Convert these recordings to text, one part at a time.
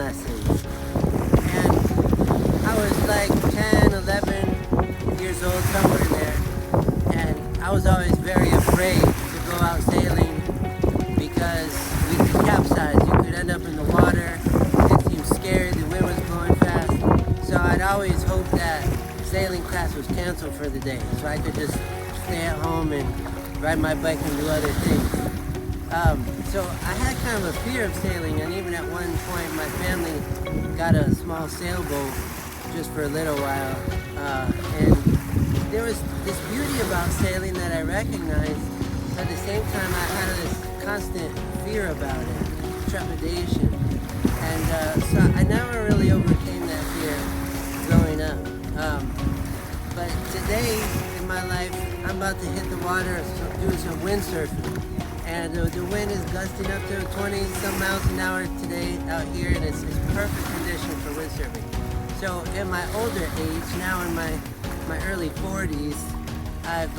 lessons. And I was like 10, 11 years old, somewhere there. And I was always very afraid to go out sailing because we could capsize. You could end up in the water. It seemed scary. The wind was blowing fast. So I'd always hoped that sailing class was canceled for the day so I could just stay at home and ride my bike and do other things. So I had kind of a fear of sailing, and even at one point my family got a small sailboat just for a little while. And there was this beauty about sailing that I recognized. At the same time, I had this constant fear about it, trepidation. And so I never really overcame that fear growing up. But today in my life, I'm about to hit the water doing some windsurfing. And the wind is gusting up to 20 some miles an hour today out here, and it's perfect condition for windsurfing. So in my older age, now in my early 40s, I've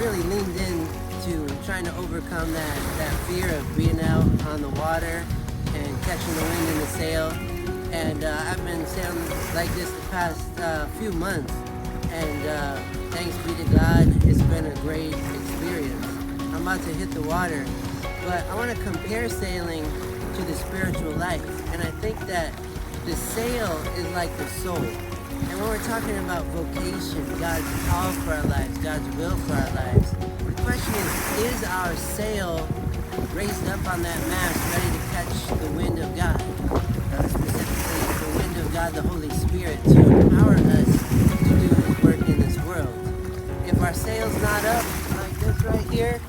really leaned into trying to overcome that fear of being out on the water and catching the wind in the sail. And I've been sailing like this the past few months, and thanks be to God, it's been a great experience. I'm about to hit the water, but I want to compare sailing to the spiritual life, and I think that the sail is like the soul. And when we're talking about vocation, God's call for our lives, God's will for our lives, the question is our sail raised up on that mast, ready to catch the wind of God? Specifically, the wind of God, the Holy Spirit, to empower us to do His work in this world. If our sail's not up, like this right here,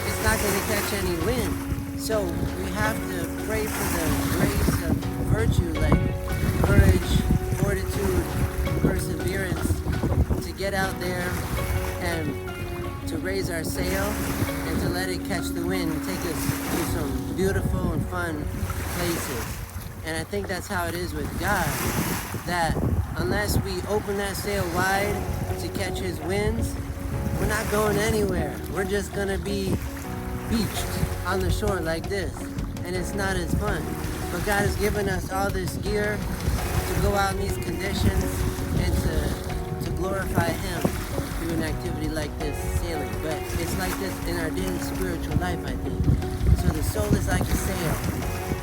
it's not going to catch any wind. So we have to pray for the grace of virtue, like courage, fortitude, perseverance, to get out there and to raise our sail and to let it catch the wind and take us to some beautiful and fun places. And I think that's how it is with God, that unless we open that sail wide to catch His winds, we're not going anywhere. We're just going to be beached on the shore like this, and it's not as fun. But God has given us all this gear to go out in these conditions and to glorify Him through an activity like this, sailing. But it's like this in our daily spiritual life, I think. So the soul is like a sail,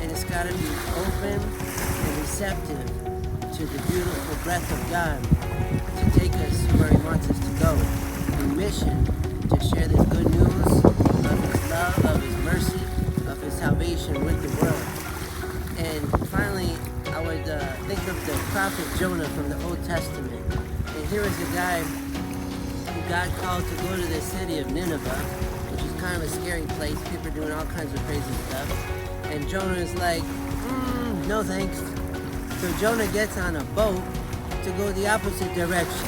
and it's got to be open and receptive to the beautiful breath of God to take us where He wants us to go. The mission to share this good news of His love, of His mercy, of His salvation with the world. And finally, I would think of the prophet Jonah from the Old Testament. And here is a guy who God called to go to the city of Nineveh, which is kind of a scary place. People are doing all kinds of crazy stuff. And Jonah is like, no thanks. So Jonah gets on a boat to go the opposite direction,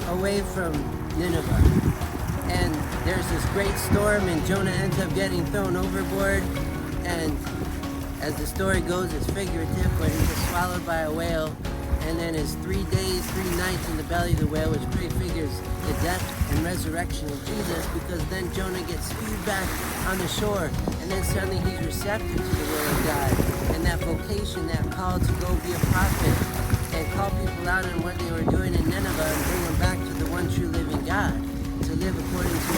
away from Nineveh. And there's this great storm, and Jonah ends up getting thrown overboard. And as the story goes, it's figurative, but he was swallowed by a whale. And then his 3 days, 3 nights in the belly of the whale, which prefigures the death and resurrection of Jesus, because then Jonah gets spewed back on the shore, and then suddenly he's receptive to the will of God. And that vocation, that call to go be a prophet and call people out on what they were doing in Nineveh and bring them back to the one true living God, to live according to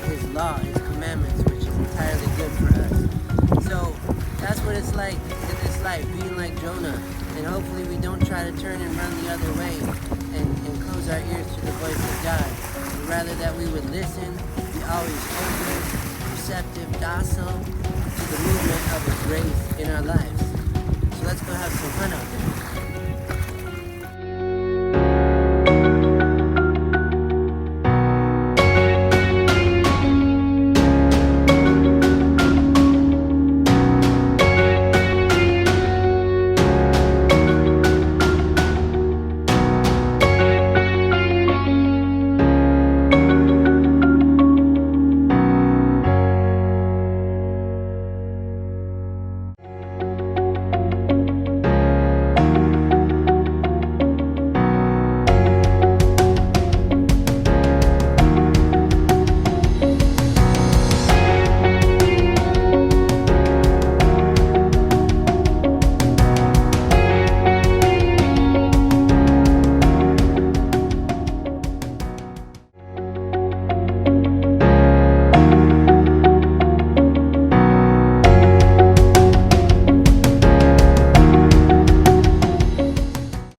His law, His commandments, which is entirely good for us. So that's what it's like in this life, being like Jonah. And hopefully we don't try to turn and run the other way and close our ears to the voice of God. But rather that we would listen, be always open, receptive, docile to the movement of His grace in our lives. So let's go have some fun out there.